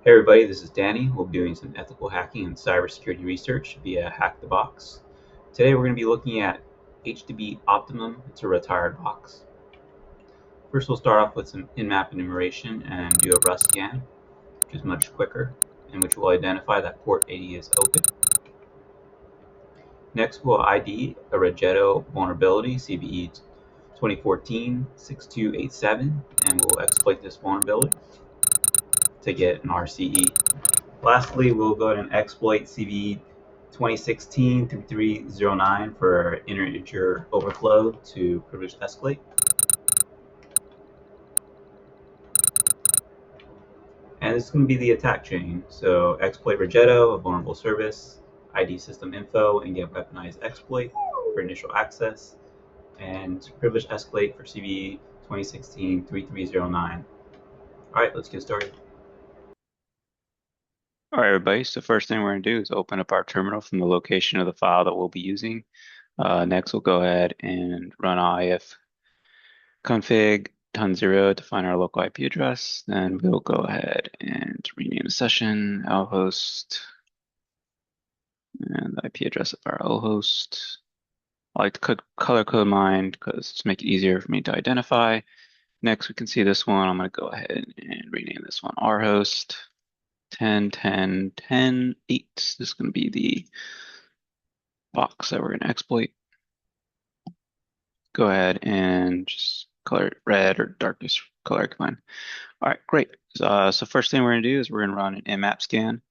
Hey everybody, this is Danny. We'll be doing some ethical hacking and cybersecurity research via Hack the Box. Today we're going to be looking at HTB Optimum. It's a retired box. First we'll start off with some in-map enumeration and do a Rust scan, which is much quicker, in which we'll identify that port 80 is open. Next we'll ID a Rigetto vulnerability, CVE 2014-6287, and we'll exploit this vulnerability to get an RCE. Lastly, we'll go ahead and exploit CVE 2016-3309 for integer overflow to privilege escalate. And this is going to be the attack chain. So exploit Rigetto, a vulnerable service, ID system info, and get weaponized exploit for initial access, and privilege escalate for CVE 2016-3309. All right, let's get started. All right, everybody. So first thing we're going to do is open up our terminal from the location of the file that we'll be using. Next, we'll go ahead and run if config ton0 to find our local IP address. Then we'll go ahead and rename the session lhost and the IP address of our lhost. I like to color code mine because to make it easier for me to identify. Next, we can see this one. I'm going to go ahead and rename this one rhost 10.10.10.8. This is going to be the box that we're going to exploit. Go ahead and just color it red or darkest color command. All right, great. So first thing we're going to do is we're going to run an nmap scan.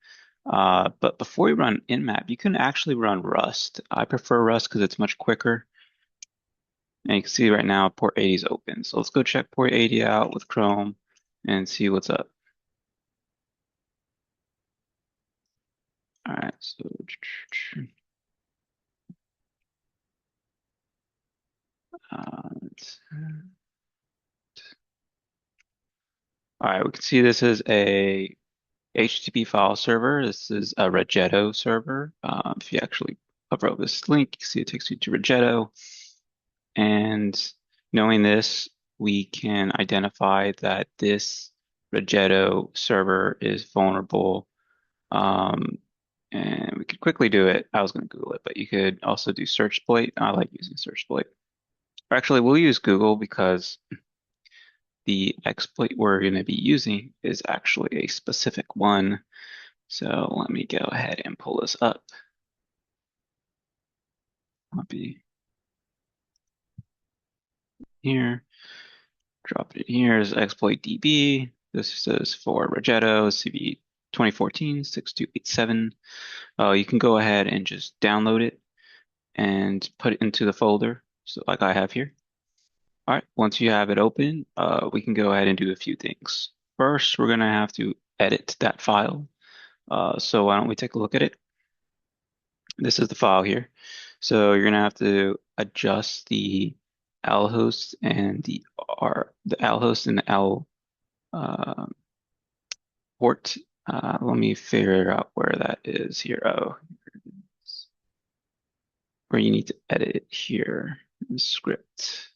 But before we run nmap, you can actually run Rust. I prefer Rust because it's much quicker. And you can see right now port 80 is open. So let's go check port 80 out with Chrome and see what's up. All right, so all right, we can see this is a HTTP file server. This is a Rigetto server. If you actually hover over this link, you see it takes you to Rigetto. And knowing this, we can identify that this Rigetto server is vulnerable. And we could quickly do it. I was going to Google it, but you could also do Searchsploit. I like using Searchsploit. Or actually, we'll use Google because the exploit we're going to be using is actually a specific one. So let me go ahead and pull this up. Copy here, drop it in here as exploit DB. This is for Rigetto, CV 2014-6287. You can go ahead and just download it and put it into the folder, so like I have here. All right, once you have it open, we can go ahead and do a few things. First, we're going to have to edit that file. So why don't we take a look at it? This is the file here. So you're going to have to adjust the lhost and the lhost and the L port. Let me figure out where that is here. Oh, where you need to edit it here. Script.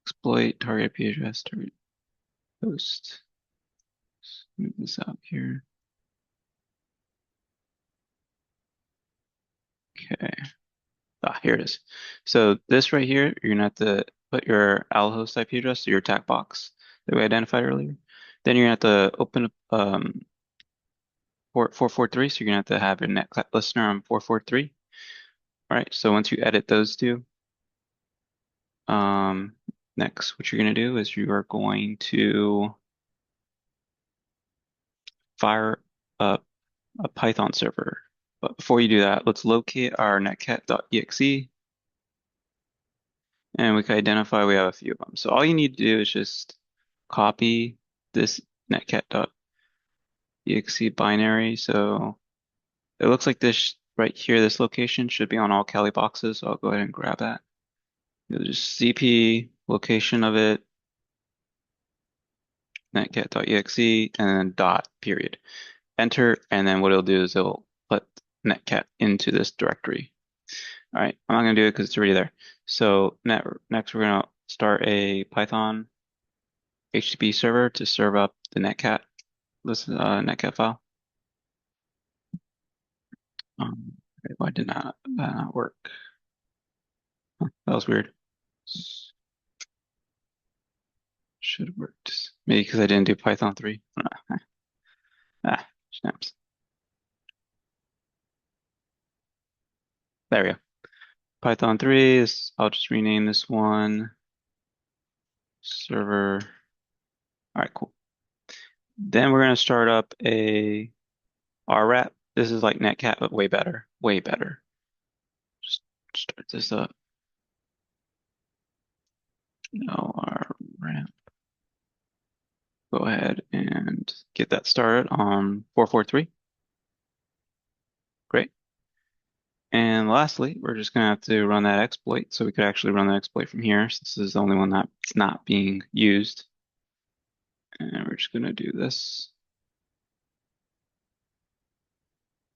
Exploit target IP address, target host. Let's move this out here. Okay. Here it is. So this right here, you're gonna have to put your lhost IP address to your attack box that we identified earlier. Then you're gonna have to open up port 443. So you're gonna have to have your net listener on 443. All right. So once you edit those two, next what you're gonna do is you are going to fire up a Python server. But before you do that, let's locate our netcat.exe. And we can identify we have a few of them. So all you need to do is just copy this netcat.exe binary. So it looks like this right here, this location should be on all Kali boxes. So I'll go ahead and grab that. You'll just cp location of it, netcat.exe, and then dot period. Enter, and then what it'll do is it'll put netcat into this directory. All right, I'm not gonna do it because it's already there. So next we're gonna start a Python HTTP server to serve up the netcat netcat file. Why did that not work? That was weird. Should have worked. Maybe because I didn't do Python 3. Snaps. There we go. Python 3 is, I'll just rename this one server. All right, cool. Then we're going to start up a RWrap. This is like netcat, but way better. Way better. Just start this up. No, RWrap. Go ahead and get that started on 443. Great. And lastly, we're just going to have to run that exploit. So we could actually run the exploit from here. So this is the only one that's not being used. And we're just going to do this.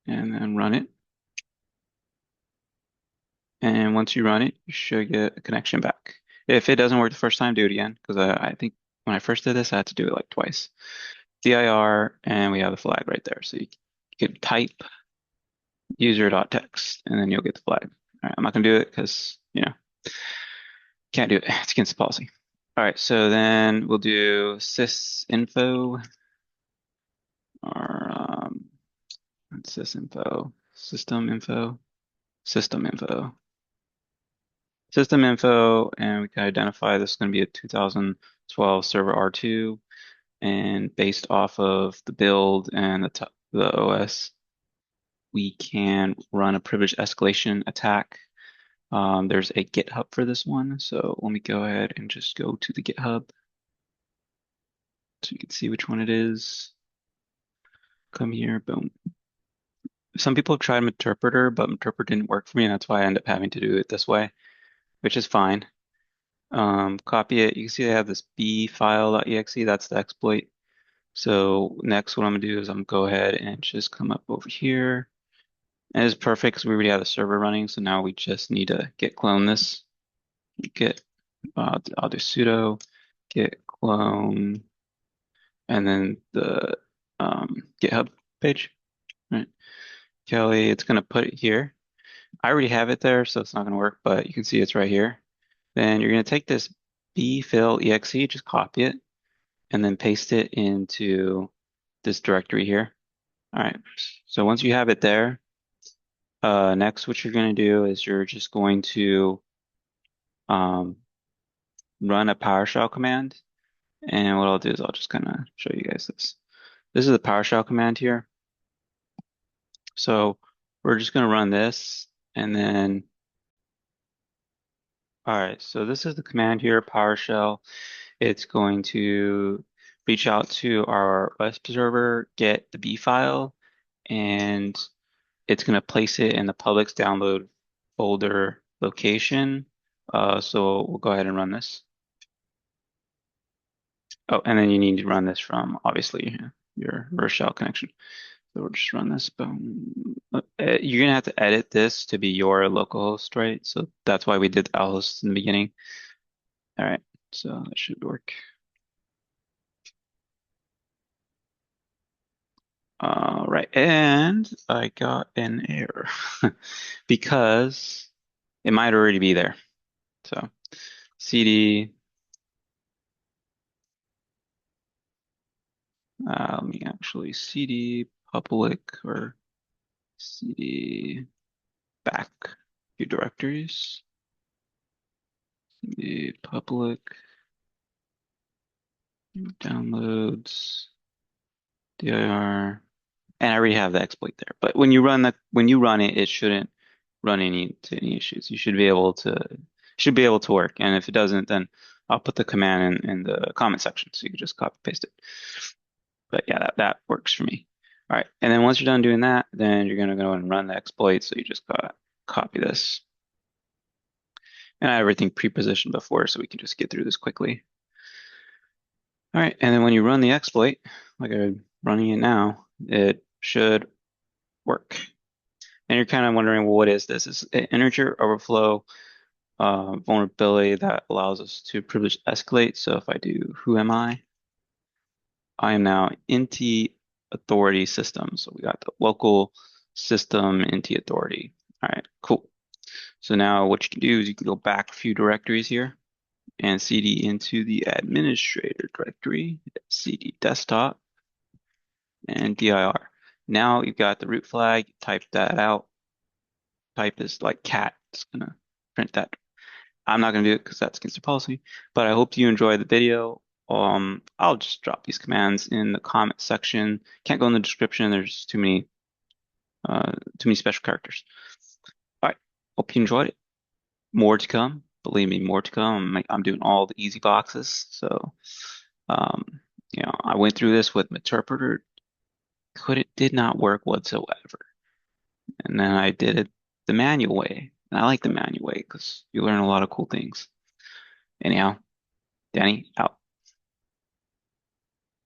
And then run it. And once you run it, you should get a connection back. If it doesn't work the first time, do it again. Because I think when I first did this, I had to do it like twice. dir, and we have the flag right there. So you can type user.text, and then you'll get the flag. All right, I'm not going to do it because, can't do it. It's against the policy. All right, so then we'll do sysinfo or sysinfo, system info, system info, and we can identify this is going to be a 2012 server R2, and based off of the build and the OS, we can run a privilege escalation attack. There's a GitHub for this one, so let me go ahead and just go to the GitHub so you can see which one it is. Come here, boom. Some people have tried Interpreter, but Interpreter didn't work for me, and that's why I end up having to do it this way, which is fine. Copy it. You can see I have this b file.exe. That's the exploit. So next, what I'm gonna do is I'm gonna go ahead and just come up over here. And it's perfect because we already have the server running. So now we just need to git clone this. Git, I'll do sudo git clone, and then the GitHub page. Right, Kelly, it's gonna put it here. I already have it there, so it's not gonna work. But you can see it's right here. Then you're gonna take this bfill.exe, just copy it, and then paste it into this directory here. All right, so once you have it there, next what you're going to do is you're just going to run a PowerShell command. And what I'll do is I'll just kind of show you guys this. This is the PowerShell command here. So we're just going to run this, and then, all right, so this is the command here, PowerShell. It's going to reach out to our web server, get the B file, and it's going to place it in the public's download folder location. So we'll go ahead and run this. Oh, and then you need to run this from, obviously, your shell connection. So we'll just run this. Boom. You're going to have to edit this to be your localhost, right? So that's why we did the lhost in the beginning. All right, so that should work. All right, and I got an error because it might already be there. So cd, let me actually cd public or cd back your directories, cd public downloads dir, and I already have the exploit there. But when you run it, it shouldn't run into any issues. You should be able to work. And if it doesn't, then I'll put the command in the comment section so you can just copy paste it. But yeah, that works for me. All right, and then once you're done doing that, then you're gonna go and run the exploit. So you just gotta copy this. And I have everything pre-positioned before, so we can just get through this quickly. All right, and then when you run the exploit, like I'm running it now, it should work. And you're kind of wondering, well, what is this? It's an integer overflow vulnerability that allows us to privilege escalate. So if I do who am I, I am now NT authority system. So we got the local system NT authority. All right, cool. So now what you can do is you can go back a few directories here and CD into the administrator directory, CD desktop and dir. Now you've got the root flag, type that out. Type is like cat. It's gonna print that. I'm not gonna do it because that's against the policy, but I hope you enjoy the video. I'll just drop these commands in the comment section. Can't go in the description. There's too many special characters. All right. Hope you enjoyed it. More to come. Believe me, more to come. I'm doing all the easy boxes. So, um, I went through this with interpreter. Did not work whatsoever. And then I did it the manual way. And I like the manual way because you learn a lot of cool things. Anyhow, Danny, out.